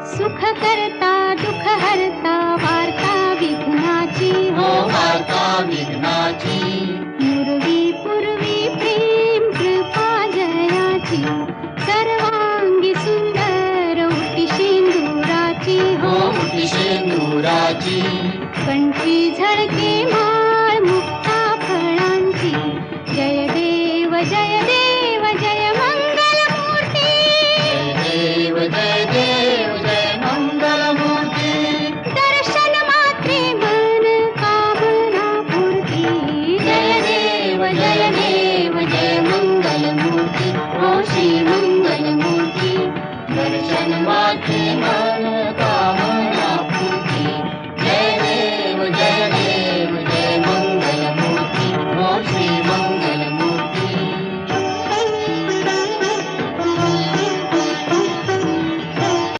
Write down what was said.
सुख करता दुःख हरता वार्ता विघ्नाची हो वार्ता विघ्नाची पूर्वी पूर्वी प्रेम कृपा जयाची सर्वांगी सुंदर उटी शेंदुराची हो उटी शेंदुराची कंठी झळके मा